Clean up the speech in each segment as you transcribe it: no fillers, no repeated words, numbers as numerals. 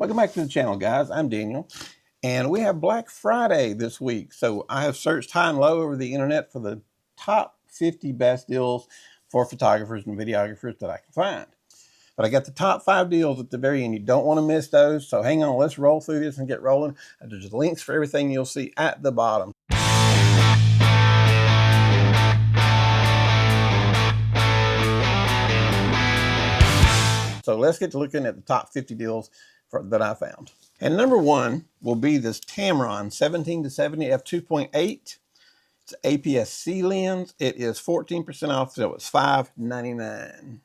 Welcome back to the channel, guys. I'm Daniel, and we have Black Friday this week. So I have searched high and low over the internet for the top 50 best deals for photographers and videographers that I can find. But I got the top 5 deals at the very end. You don't want to miss those. So hang on, let's roll through this and get rolling. There's links for everything you'll see at the bottom. So let's get to looking at the top 50 deals that I found. And number 1 will be this Tamron 17-70 f2.8. It's APS-C lens. It is 14% off, so it's $5.99.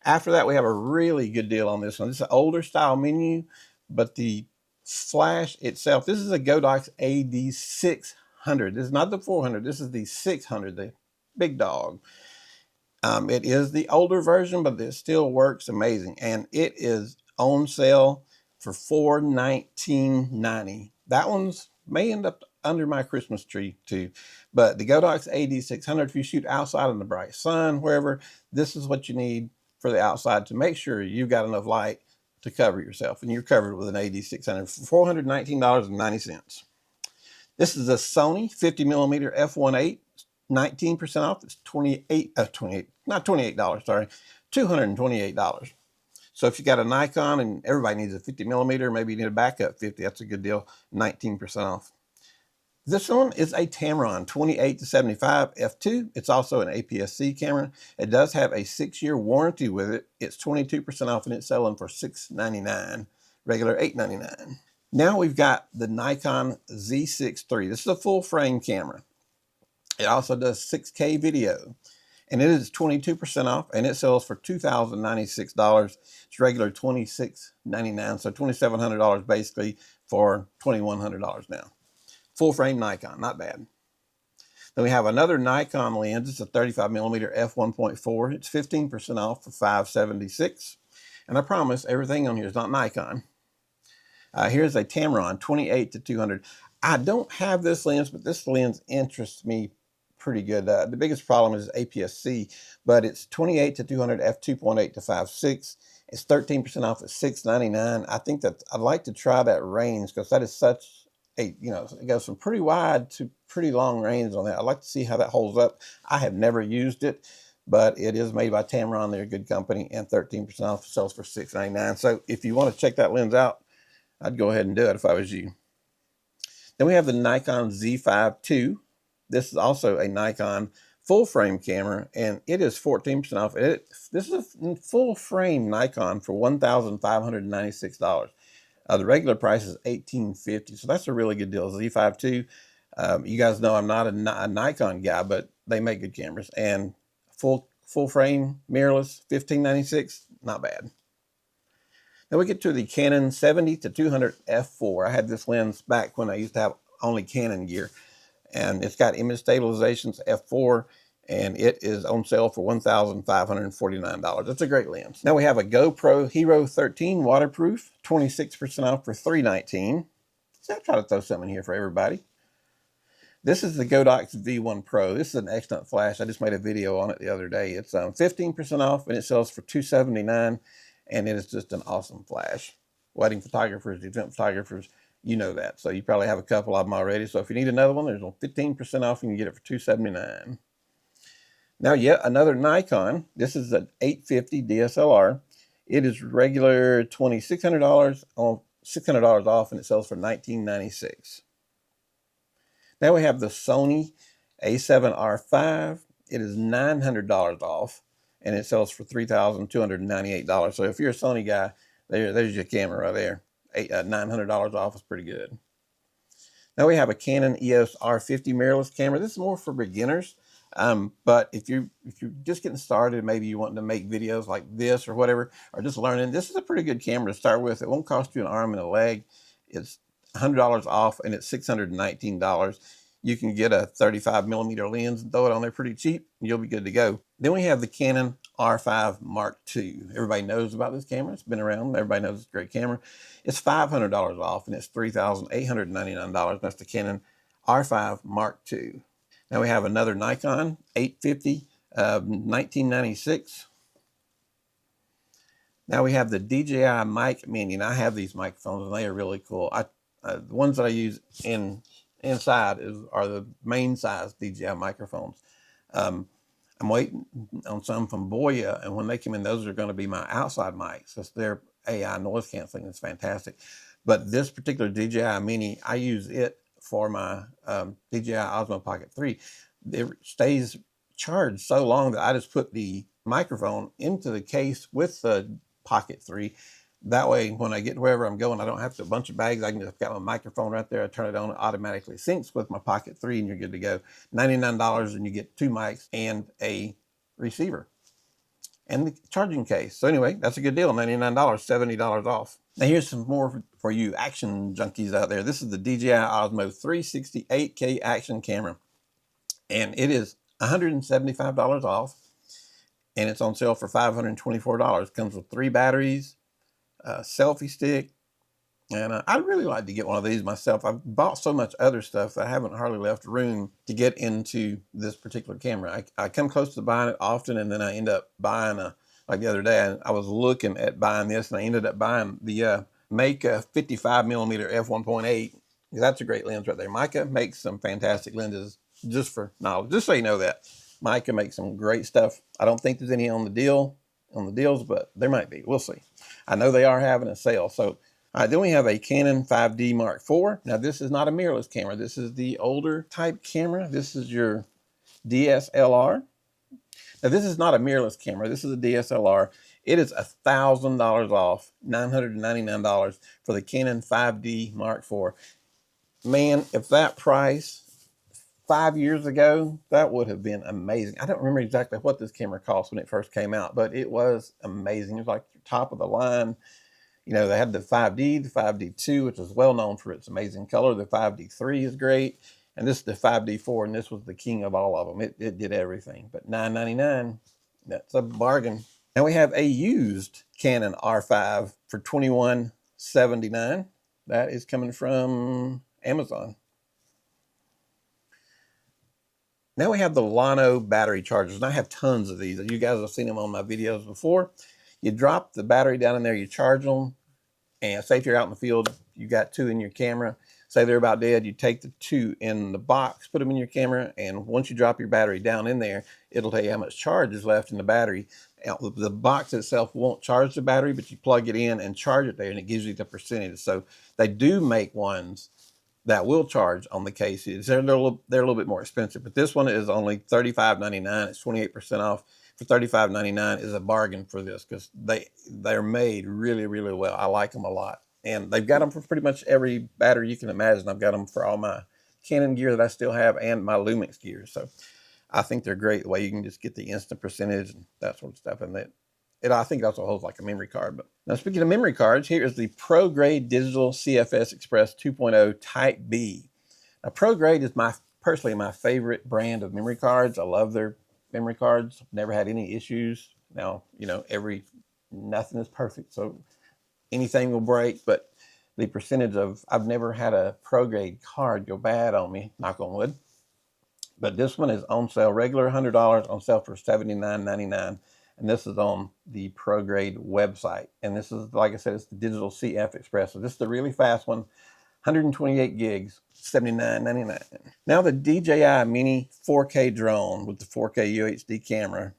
After that, we have a really good deal on this one. This is an older style menu, but the flash itself, this is a Godox AD600. This is not the 400. This is the 600, the big dog. It is the older version, but it still works amazing. And it is on sale for $419.90. That one's may end up under my Christmas tree too. But the Godox AD600, if you shoot outside in the bright sun, wherever, this is what you need for the outside to make sure you've got enough light to cover yourself. And you're covered with an AD600 for $419.90. This is a Sony 50mm f1.8. 19% off. It's $228. So if you got a Nikon, and everybody needs a 50mm, maybe you need a backup 50, that's a good deal. 19% off. This one is a Tamron 28-75 f2. It's also an APS-C camera. It does have a 6-year warranty with it. It's 22% off, and it's selling for $699, regular $899. Now we've got the Nikon Z6 III. This is a full frame camera. It also does 6K video, and it is 22% off, and it sells for $2,096. It's regular $2,699, so $2,700 basically for $2,100 now. Full frame Nikon, not bad. Then we have another Nikon lens. It's a 35mm f1.4. It's 15% off for $576. And I promise everything on here is not Nikon. Here's a Tamron 28-200. I don't have this lens, but this lens interests me pretty good. The biggest problem is APS-C, but it's 28-200 f2.8 to 5.6. It's 13% off at $699. I think that I'd like to try that range because that is such a, it goes from pretty wide to pretty long range on that. I'd like to see how that holds up. I have never used it, but it is made by Tamron. They're a good company, and 13% off, sells for $699. So if you want to check that lens out, I'd go ahead and do it if I was you. Then we have the Nikon Z5 II. This is also a Nikon full frame camera, and it is 14% off. This is a full frame Nikon for $1,596. The regular price is $1,850, so that's a really good deal. Z5 II. You guys know I'm not a Nikon guy, but they make good cameras, and full frame mirrorless $1,596, not bad. Then we get to the Canon 70-200 f4. I had this lens back when I used to have only Canon gear. And it's got image stabilizations, f4, and it is on sale for $1,549. That's a great lens. Now we have a GoPro Hero 13 waterproof, 26% off for $319. So I'll try to throw something in here for everybody. This is the Godox V1 Pro. This is an excellent flash. I just made a video on it the other day. It's 15% off, and it sells for $279, and it is just an awesome flash. Wedding photographers, event photographers, you know that. So you probably have a couple of them already. So if you need another one, there's 15% off, and you can get it for $279. Now, yet another Nikon. This is an 850 DSLR. It is regular $2,600 on $600 off, and it sells for $1996. Now we have the Sony A7R5. It is $900 off, and it sells for $3,298. So if you're a Sony guy, there's your camera right there. $900 off is pretty good. Now we have a Canon EOS R50 mirrorless camera. This is more for beginners, but if you're just getting started, maybe you want to make videos like this or whatever, or just learning, this is a pretty good camera to start with. It won't cost you an arm and a leg. It's $100 off, and it's $619. You can get a 35mm lens and throw it on there pretty cheap, and you'll be good to go. Then we have the Canon R5 Mark II. Everybody knows about this camera. It's been around. Everybody knows it's a great camera. It's $500 off, and it's $3,899. That's the Canon R5 Mark II. Now we have another Nikon 850, 1996. Now we have the DJI Mic Mini, and I have these microphones, and they are really cool. The ones that I use inside are the main size DJI microphones. Um, I'm waiting on some from Boya, and when they come in, those are going to be my outside mics. That's their AI noise canceling. It's fantastic. But this particular DJI Mini, I use it for my DJI Osmo Pocket 3. It stays charged so long that I just put the microphone into the case with the Pocket 3. That way, when I get to wherever I'm going, I don't have to a bunch of bags. I can just got my microphone right there. I turn it on, it automatically syncs with my Pocket 3, and you're good to go. $99, and you get 2 mics and a receiver and the charging case. So anyway, that's a good deal. $99, $70 off. Now here's some more for you action junkies out there. This is the DJI Osmo 360 8K action camera, and it is $175 off, and it's on sale for $524. Comes with 3 batteries, a selfie stick, and I'd really like to get one of these myself. I've bought so much other stuff that I haven't hardly left room to get into this particular camera. I come close to buying it often, and then I end up buying like the other day, I was looking at buying this, and I ended up buying the Leica 55mm f1.8. That's a great lens right there. Leica makes some fantastic lenses, just for knowledge, just so you know that. Leica makes some great stuff. I don't think there's any on the deals, but there might be. We'll see. I know they are having a sale, so all right, then we have a Canon 5D Mark IV. Now, this is not a mirrorless camera. This is the older type camera. This is your DSLR. Now, this is not a mirrorless camera. This is a DSLR. It is $1,000 off, $999 for the Canon 5D Mark IV. Man, if that price 5 years ago, that would have been amazing. I don't remember exactly what this camera cost when it first came out, but it was amazing. It was like top of the line. You know, they had the 5D, the 5D2, which is well known for its amazing color. The 5D3 is great. And this is the 5D4, and this was the king of all of them. It did everything. But $999, that's a bargain. Now we have a used Canon R5 for $21.79. That is coming from Amazon. Now we have the Lano battery chargers, and I have tons of these. You guys have seen them on my videos before. You drop the battery down in there, you charge them, and say if you're out in the field, you got 2 in your camera, say they're about dead, you take the 2 in the box, put them in your camera, and once you drop your battery down in there, it'll tell you how much charge is left in the battery. The box itself won't charge the battery, but you plug it in and charge it there, and it gives you the percentage. So they do make ones that will charge on the cases. They're a little bit more expensive, but this one is only $35.99. It's 28% off. For $35.99 is a bargain for this, because they're made really, really well. I like them a lot, and they've got them for pretty much every battery you can imagine. I've got them for all my Canon gear that I still have and my Lumix gear. So I think they're great the way you can just get the instant percentage and that sort of stuff. And I think it also holds like a memory card. But now, speaking of memory cards, here is the Pro Grade Digital CFS Express 2.0 Type B. Now, Pro Grade is personally my favorite brand of memory cards. I love their memory cards. Never had any issues. Now, you know, nothing is perfect, so anything will break, but the percentage of, I've never had a Pro Grade card go bad on me, knock on wood. But this one is on sale, regular $100, on sale for $79.99. And this is on the Pro Grade website. And this is, like I said, it's the Digital CF Express. So this is the really fast one, 128 gigs, $79.99. Now the DJI Mini 4K drone with the 4K UHD camera.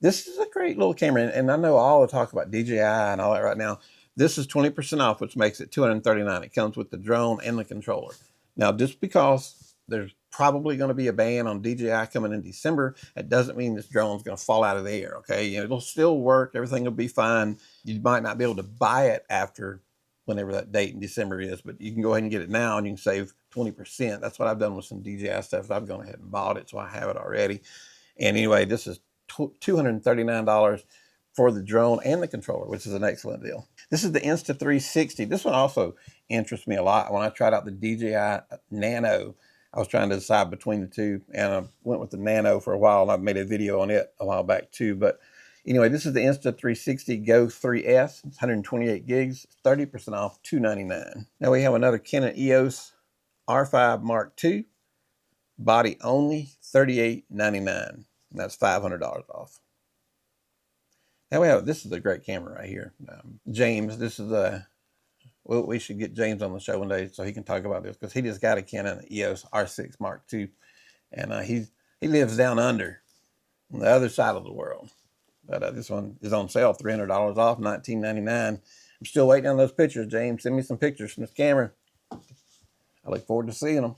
This is a great little camera, and I know all the talk about DJI and all that right now. This is 20% off, which makes it $239. It comes with the drone and the controller. Now, just because there's probably going to be a ban on DJI coming in December, that doesn't mean this drone's going to fall out of the air, okay? You know, it'll still work. Everything will be fine. You might not be able to buy it after whenever that date in December is, but you can go ahead and get it now, and you can save 20%. That's what I've done with some DJI stuff. I've gone ahead and bought it, so I have it already. And anyway, this is $239 for the drone and the controller, which is an excellent deal. This is the Insta360. This one also interests me a lot. When I tried out the DJI Nano, I was trying to decide between the two, and I went with the Nano for a while, and I've made a video on it a while back too. But anyway, this is the Insta360 Go 3S. It's 128 gigs, 30% off, $299. Now we have another Canon EOS R5 Mark II, body only, $38.99. And that's $500 off. Now we have, this is a great camera right here. James, this is a, well, we should get James on the show one day so he can talk about this, because he just got a Canon EOS R6 Mark II, and he lives down under on the other side of the world. But this one is on sale, $300 off, $19.99. I'm still waiting on those pictures, James. Send me some pictures from this camera. I look forward to seeing them.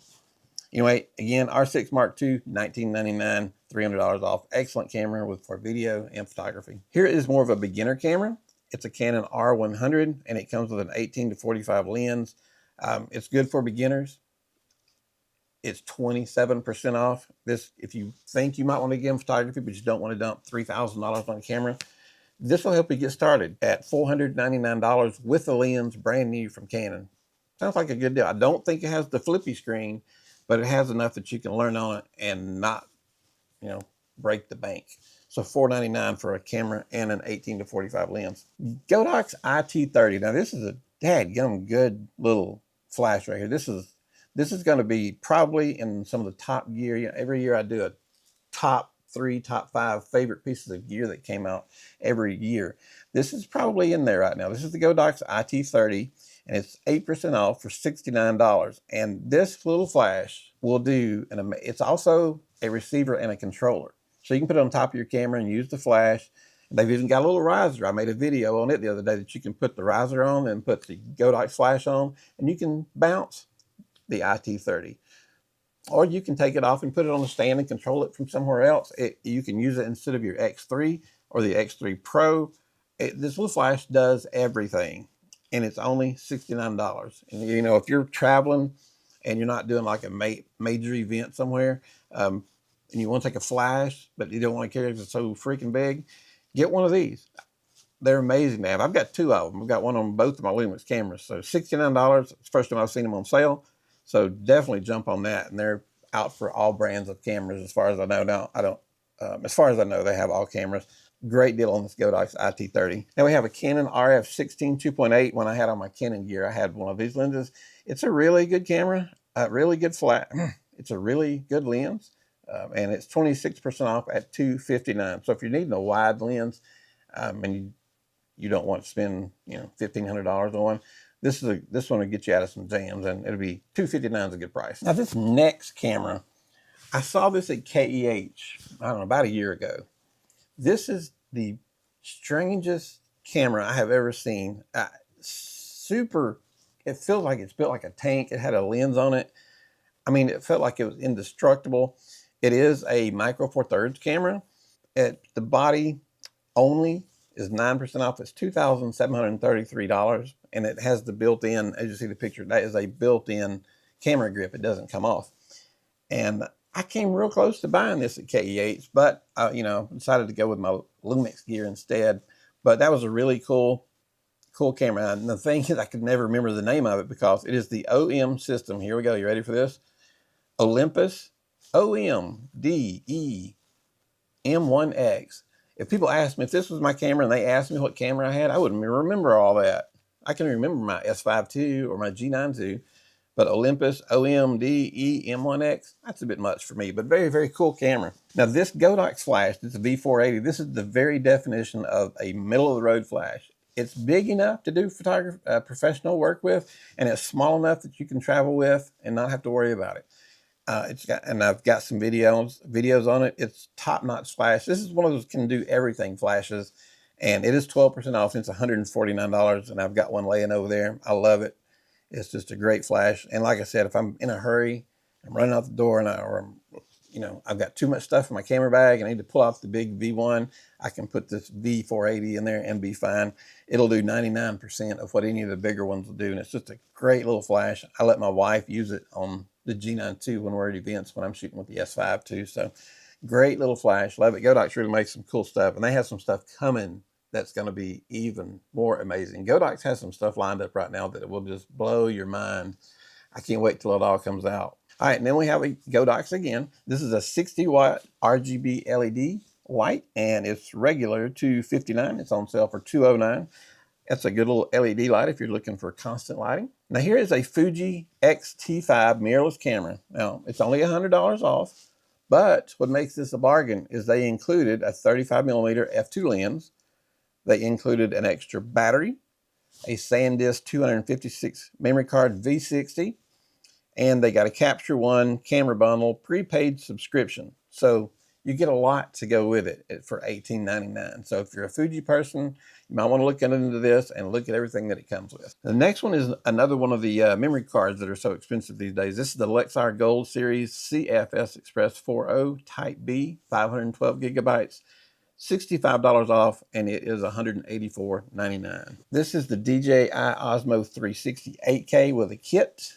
Anyway, again, R6 Mark II, $19.99, $300 off. Excellent camera for video and photography. Here is more of a beginner camera. It's a Canon R100, and it comes with an 18 to 45 lens. It's good for beginners. It's 27% off. This, if you think you might want to get in photography, but you don't want to dump $3,000 on a camera, this will help you get started at $499 with the lens, brand new from Canon. Sounds like a good deal. I don't think it has the flippy screen, but it has enough that you can learn on it and not, break the bank. So $499 for a camera and an 18 to 45 lens. Godox IT30. Now this is a dadgum good little flash right here. This is going to be probably in some of the top gear. Every year I do a top 3, top 5 favorite pieces of gear that came out every year. This is probably in there right now. This is the Godox IT30, and it's 8% off for $69. And this little flash will do, it's also a receiver and a controller. So you can put it on top of your camera and use the flash. They've even got a little riser. I made a video on it the other day that you can put the riser on and put the Godox flash on, and you can bounce the IT30. Or you can take it off and put it on a stand and control it from somewhere else. You can use it instead of your X3 or the X3 Pro. This little flash does everything, and it's only $69. And if you're traveling and you're not doing like a major event somewhere, and you want to take a flash, but you don't want to carry it because it's so freaking big, get one of these. They're amazing to have. I've got 2 of them. I've got one on both of my Lumix cameras. So $69. It's the first time I've seen them on sale. So definitely jump on that. And they're out for all brands of cameras as far as I know. Now, I don't, as far as I know, they have all cameras. Great deal on this Godox IT30. Now we have a Canon RF 16 2.8. When I had on my Canon gear, I had one of these lenses. It's a really good camera, really good flat. It's a really good lens. And it's 26% off at $259. So if you're needing a wide lens, and you don't want to spend $1,500 on one, this one will get you out of some jams, and it'll be $259 is a good price. Now this next camera, I saw this at KEH, I don't know, about a year ago. This is the strangest camera I have ever seen. It feels like it's built like a tank. It had a lens on it. I mean, it felt like it was indestructible. It is a Micro Four Thirds camera. The body only is 9% off. It's $2,733, and it has the built-in, as you see the picture, that is a built-in camera grip. It doesn't come off. And I came real close to buying this at KEH, but decided to go with my Lumix gear instead. But that was a really cool camera. And the thing is, I could never remember the name of it because it is the OM system. Here we go. You ready for this? Olympus OMDE M1X. If people asked me if this was my camera and they asked me what camera I had, I wouldn't remember all that. I can remember my S5 II or my G9 II, but Olympus OMDE M1X, that's a bit much for me, but very, very cool camera. Now this Godox flash, it's a V480. This is the very definition of a middle-of-the-road flash. It's big enough to do professional work with, and it's small enough that you can travel with and not have to worry about it. I've got some videos on it. It's top-notch flash. This is one of those can do everything flashes, and it is 12% off. It's $149, and I've got one laying over there. I love it. It's just a great flash. And like I said, if I'm in a hurry, I'm running out the door, and I've got too much stuff in my camera bag, and I need to pull off the big V1, I can put this V480 in there and be fine. It'll do 99% of what any of the bigger ones will do, and it's just a great little flash. I let my wife use it on the G9 II when we're at events, when I'm shooting with the S5 too. So great little flash. Love it. Godox really makes some cool stuff, and they have some stuff coming that's going to be even more amazing. Godox has some stuff lined up right now that will just blow your mind. I can't wait till it all comes out. All right, and then we have a Godox again. This is a 60-watt RGB LED light, and it's regular $259. It's on sale for $209. That's a good little LED light if you're looking for constant lighting. Now here is a Fuji X-T5 mirrorless camera. Now it's only $100 off, but what makes this a bargain is they included a 35mm f2 lens, They included an extra battery, a SanDisk 256 memory card V60, and they got a Capture One camera bundle prepaid subscription. So you get a lot to go with it for $18.99. So if you're a Fuji person, you might want to look into this and look at everything that it comes with. The next one is another one of the memory cards that are so expensive these days. This is the Lexar Gold Series CFS Express 4.0 Type B, 512 gigabytes. $65 off, and it is $184.99. This is the DJI Osmo 360 8K with a kit,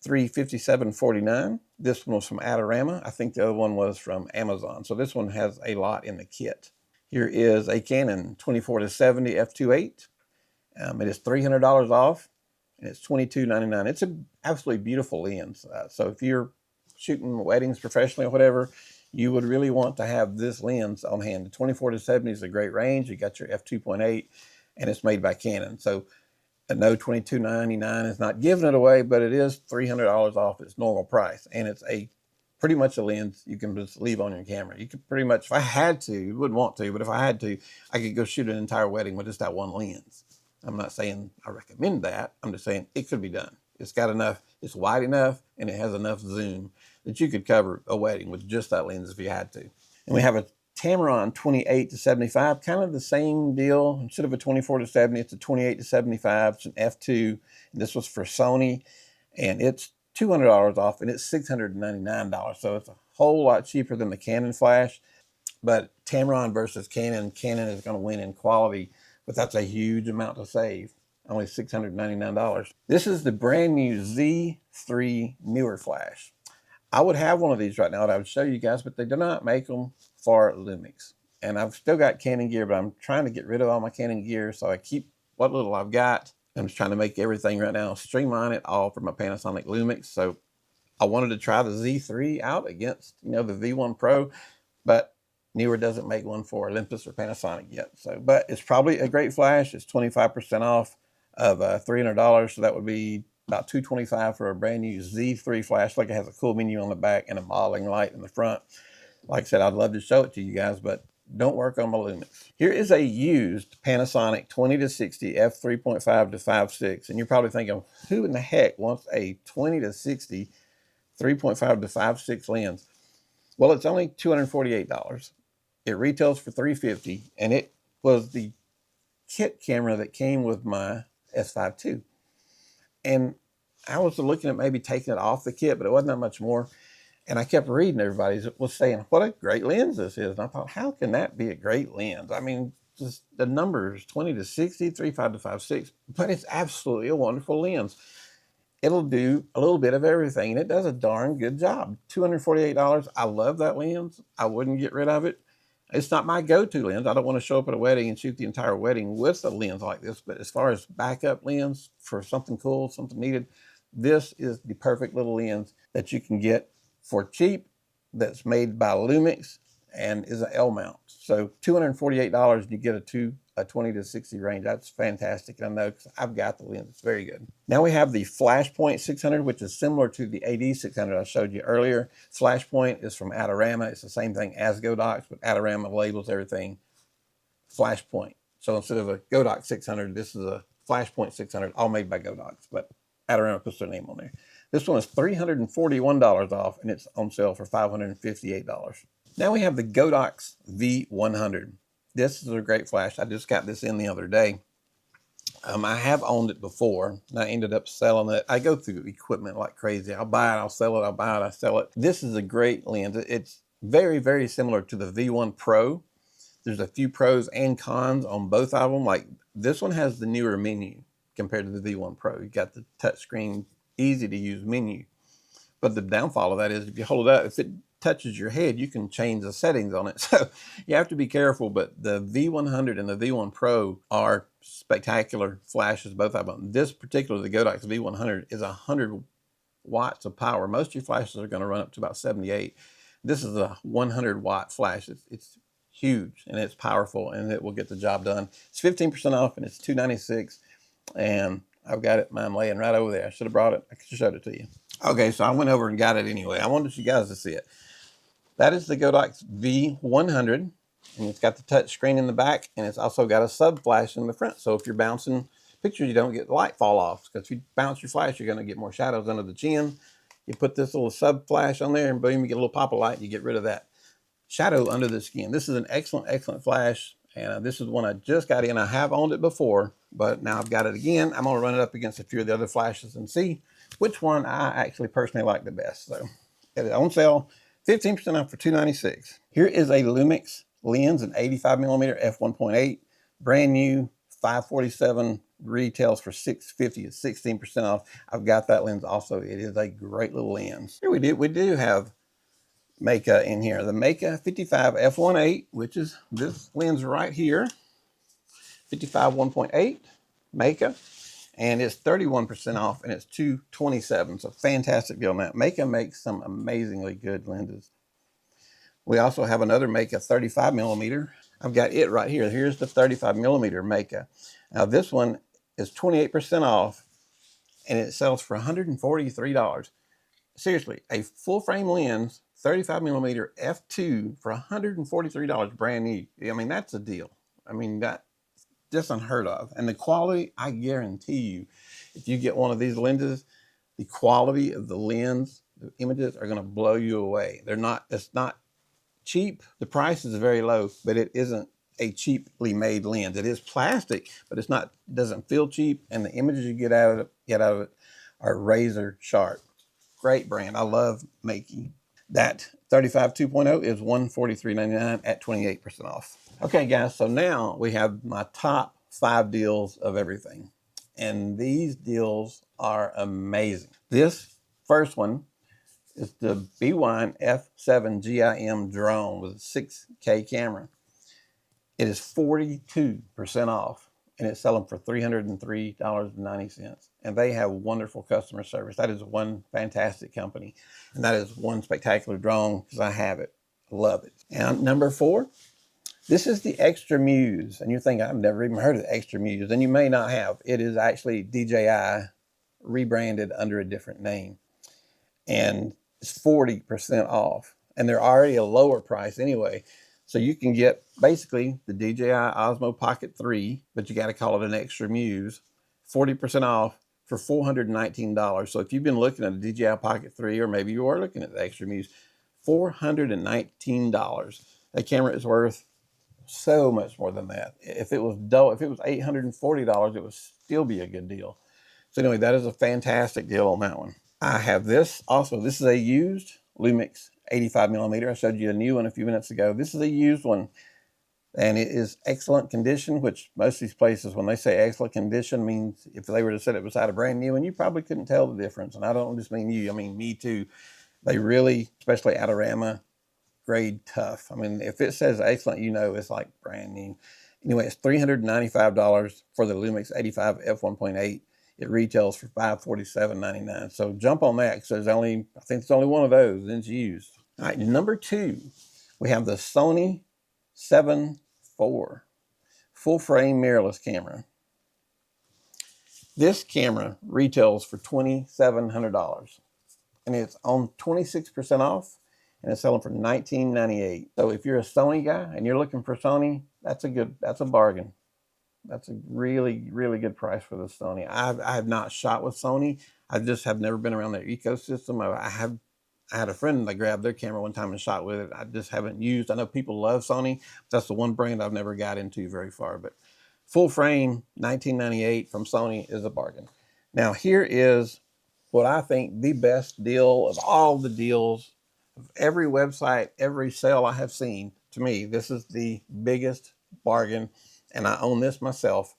$357.49. This one was from Adorama. I think the other one was from Amazon. So this one has a lot in the kit. Here is a Canon 24-70 f2.8. It is $300 off, and it's $22.99. It's an absolutely beautiful lens. So if you're shooting weddings professionally or whatever, you would really want to have this lens on hand. The 24-70 is a great range. You got your f2.8, and it's made by Canon. So no, $22.99 is not giving it away, but it is $300 off its normal price, and it's pretty much a lens you can just leave on your camera. You could pretty much, if I had to, you wouldn't want to, but if I had to, I could go shoot an entire wedding with just that one lens. I'm not saying I recommend that. I'm just saying it could be done. It's got enough, it's wide enough, and it has enough zoom that you could cover a wedding with just that lens if you had to. And we have a Tamron 28-75, kind of the same deal. Instead of a 24-70, it's a 28-75. It's an f2. And this was for Sony, and it's $200 off, and it's $699. So it's a whole lot cheaper than the Canon flash. But Tamron versus Canon, Canon is going to win in quality, but that's a huge amount to save. Only $699. This is the brand new Z3 newer flash. I would have one of these right now that I would show you guys, but they do not make them for Lumix. And I've still got Canon gear, but I'm trying to get rid of all my Canon gear, so I keep what little I've got. I'm just trying to make everything right now, streamline it all from a Panasonic Lumix. So I wanted to try the Z3 out against, the V1 Pro, but Newer doesn't make one for Olympus or Panasonic yet. So, but it's probably a great flash. It's 25% off of $300, so that would be about $225 for a brand new Z3 flash. Like, it has a cool menu on the back and a modeling light in the front. Like I said, I'd love to show it to you guys, but don't work on my Lumix. Here is a used Panasonic 20-60 f3.5 to 5.6, and you're probably thinking, who in the heck wants a 20-60 3.5 to 5.6 lens? Well, it's only $248. It retails for $350, and it was the kit camera that came with my S5 II. And I was looking at maybe taking it off the kit, but it wasn't that much more. And I kept reading everybody was saying, what a great lens this is. And I thought, how can that be a great lens? I mean, just the numbers, 20-60, 3.5 to 5.6, but it's absolutely a wonderful lens. It'll do a little bit of everything, and it does a darn good job. $248. I love that lens. I wouldn't get rid of it. It's not my go-to lens. I don't want to show up at a wedding and shoot the entire wedding with a lens like this. But as far as backup lens for something cool, something needed, this is the perfect little lens that you can get for cheap, that's made by Lumix and is an L mount. So $248, and you get a 20-60 range. That's fantastic. And I know, because I've got the lens. It's very good. Now we have the Flashpoint 600, which is similar to the AD 600 I showed you earlier. Flashpoint is from Adorama. It's the same thing as Godox, but Adorama labels everything Flashpoint. So instead of a Godox 600, this is a Flashpoint 600, all made by Godox, but Adorama puts their name on there. This one is $341 off, and it's on sale for $558. Now we have the Godox V100. This is a great flash. I just got this in the other day. I have owned it before, and I ended up selling it. I go through equipment like crazy. I'll buy it, I'll sell it, I'll buy it, I sell it. This is a great lens. It's very, very similar to the V1 Pro. There's a few pros and cons on both of them. Like, this one has the newer menu compared to the V1 Pro. You got the touchscreen, easy to use menu. But the downfall of that is if you hold it up, if it touches your head, you can change the settings on it. So you have to be careful. But the V100 and the V1 Pro are spectacular flashes, both of them. This particular, the Godox V100, is 100 watts of power. Most of your flashes are going to run up to about 78. This is a 100 watt flash. It's huge, and it's powerful, and it will get the job done. It's 15% off, and it's $296. And I've got it, mine laying right over there. I should have brought it. I could have showed it to you. Okay, so I went over and got it anyway. I wanted you guys to see it. That is the Godox V100. And it's got the touch screen in the back, and it's also got a sub flash in the front. So if you're bouncing pictures, you don't get the light fall off, because if you bounce your flash, you're going to get more shadows under the chin. You put this little sub flash on there, and boom, you get a little pop of light, and you get rid of that shadow under the skin. This is an excellent flash, and this is one I just got in. I have owned it before, but now I've got it again. I'm going to run it up against a few of the other flashes and see which one I actually personally like the best. So, it is on sale, 15% off for $296. Here is a Lumix lens, an 85mm f1.8, brand new, 547, retails for $650. It's 16% off. I've got that lens also. It is a great little lens. Here we do have Meika in here. The Meika 55 f1.8, which is this lens right here, 55 1.8 Meika, and it's 31% off, and it's $227. So fantastic deal. Now Meika makes some amazingly good lenses. We also have another Meika 35mm. I've got it right here. Here's the 35mm Meika. Now this one is 28% off, and it sells for $143. Seriously, a full frame lens, 35mm f2 for $143, brand new. I mean, that's a deal. I mean, that's just unheard of. And the quality, I guarantee you, if you get one of these lenses, the quality of the lens, the images are going to blow you away. It's not cheap. The price is very low, but it isn't a cheaply made lens. It is plastic, but doesn't feel cheap, and the images you get out of it are razor sharp. Great brand. I love Meika. That 35 2.0 is $143.99 at 28% off. Okay, guys, so now we have my top 5 deals of everything. And these deals are amazing. This first one is the B1 F7 GIM drone with a 6K camera. It is 42% off, and it's selling for $303.90. And they have wonderful customer service. That is one fantastic company. And that is one spectacular drone, because I have it. I love it. And number 4, this is the Extra Muse. And you're thinking, I've never even heard of the Extra Muse. And you may not have. It is actually DJI rebranded under a different name. And it's 40% off. And they're already a lower price anyway. So you can get basically the DJI Osmo Pocket 3, but you got to call it an Extra Muse, 40% off for $419. So if you've been looking at a DJI Pocket 3, or maybe you are looking at the Extra Muse, $419. That camera is worth so much more than that. If it was $840, it would still be a good deal. So anyway, that is a fantastic deal on that one. I have this also. This is a used Lumix 85mm. I showed you a new one a few minutes ago. This is a used one, and it is excellent condition, which most of these places, when they say excellent condition, means if they were to set it beside a brand new one, you probably couldn't tell the difference. And I don't just mean you, I mean me too. They really, especially Adorama, grade tough. I mean, if it says excellent, you know it's like brand new. Anyway, it's $395 for the Lumix 85 f1.8. It retails for $547.99. So jump on that, because I think there's only one of those, and it's used. All right, number 2, we have the Sony 7 IV full frame mirrorless camera. This camera retails for $2,700, and it's on 26% off, and it's selling for $19.98. So if you're a Sony guy and you're looking for Sony, that's a bargain. That's a really, really good price for the Sony. I have not shot with Sony. I just have never been around their ecosystem. I had a friend that grabbed their camera one time and shot with it. I just haven't used. I know people love Sony. That's the one brand I've never got into very far. But full frame, $19.98 from Sony is a bargain. Now here is what I think the best deal of all the deals of every website, every sale I have seen. To me, this is the biggest bargain, and I own this myself.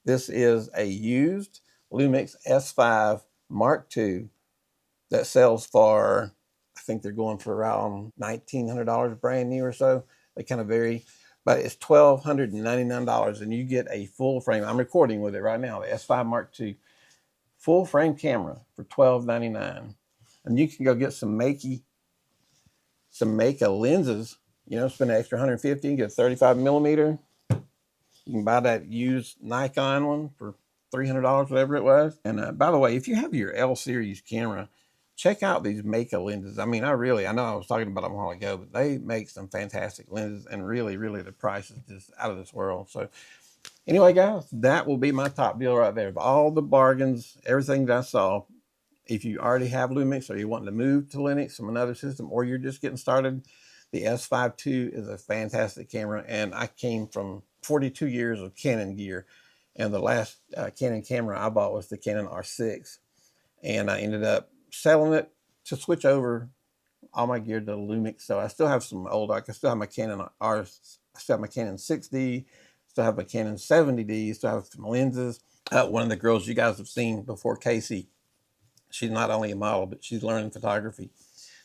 This is a used Lumix S5 Mark II that sells for, I think they're going for around $1,900 brand new or so. They kind of vary, but it's $1,299, and you get a full frame. I'm recording with it right now, the S5 Mark II full frame camera for $1,299. And you can go get some Meika lenses, spend an extra $150 and get a 35mm. You can buy that used Nikon one for $300, whatever it was. And by the way, if you have your L series camera, check out these Mako lenses. I mean, I know I was talking about them a while ago, but they make some fantastic lenses, and really, really the price is just out of this world. So anyway, guys, that will be my top deal right there. Of all the bargains, everything that I saw, if you already have Lumix or you're wanting to move to Linux from another system, or you're just getting started, the S5 II is a fantastic camera. And I came from 42 years of Canon gear. And the last Canon camera I bought was the Canon R6. And I ended up selling it to switch over all my gear to Lumix. So I still have some old, I still have my Canon I still have my Canon 6D, still have my Canon 70D, still have some lenses. One of the girls you guys have seen before, Casey, she's not only a model, but she's learning photography.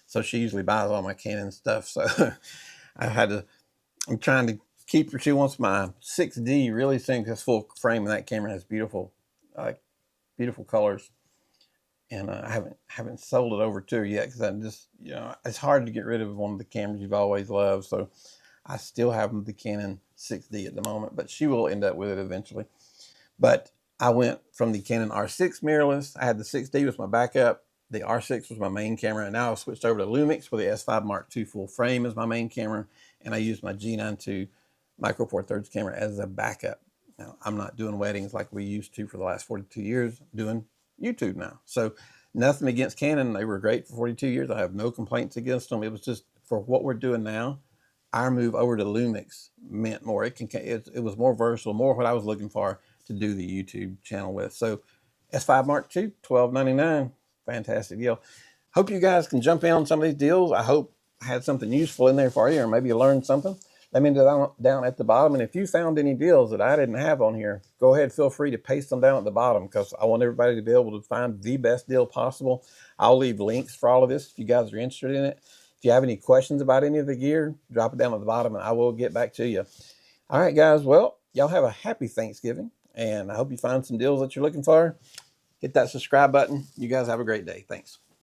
So she usually buys all my Canon stuff. So I'm trying to keep her. She wants my 6D really soon because full frame, and that camera has beautiful, beautiful colors. And I haven't sold it over to her yet because I'm just, it's hard to get rid of one of the cameras you've always loved. So I still have the Canon 6D at the moment, but she will end up with it eventually. But I went from the Canon R6 mirrorless. I had the 6D was my backup. The R6 was my main camera. And now I've switched over to Lumix for the S5 Mark II full frame as my main camera. And I use my G9 Micro Four Thirds camera as a backup. Now, I'm not doing weddings like we used to for the last 42 years. I'm doing YouTube now. So nothing against Canon. They were great for 42 years. I have no complaints against them. It was just for what we're doing now. Our move over to Lumix meant more. It was more versatile, more what I was looking for to do the YouTube channel with. So S5 Mark II, $12.99. Fantastic deal. Hope you guys can jump in on some of these deals. I hope I had something useful in there for you, or maybe you learned something. Let me know down at the bottom. And if you found any deals that I didn't have on here, go ahead, feel free to paste them down at the bottom because I want everybody to be able to find the best deal possible. I'll leave links for all of this if you guys are interested in it. If you have any questions about any of the gear, drop it down at the bottom and I will get back to you. All right, guys. Well, y'all have a happy Thanksgiving, and I hope you find some deals that you're looking for. Hit that subscribe button. You guys have a great day. Thanks.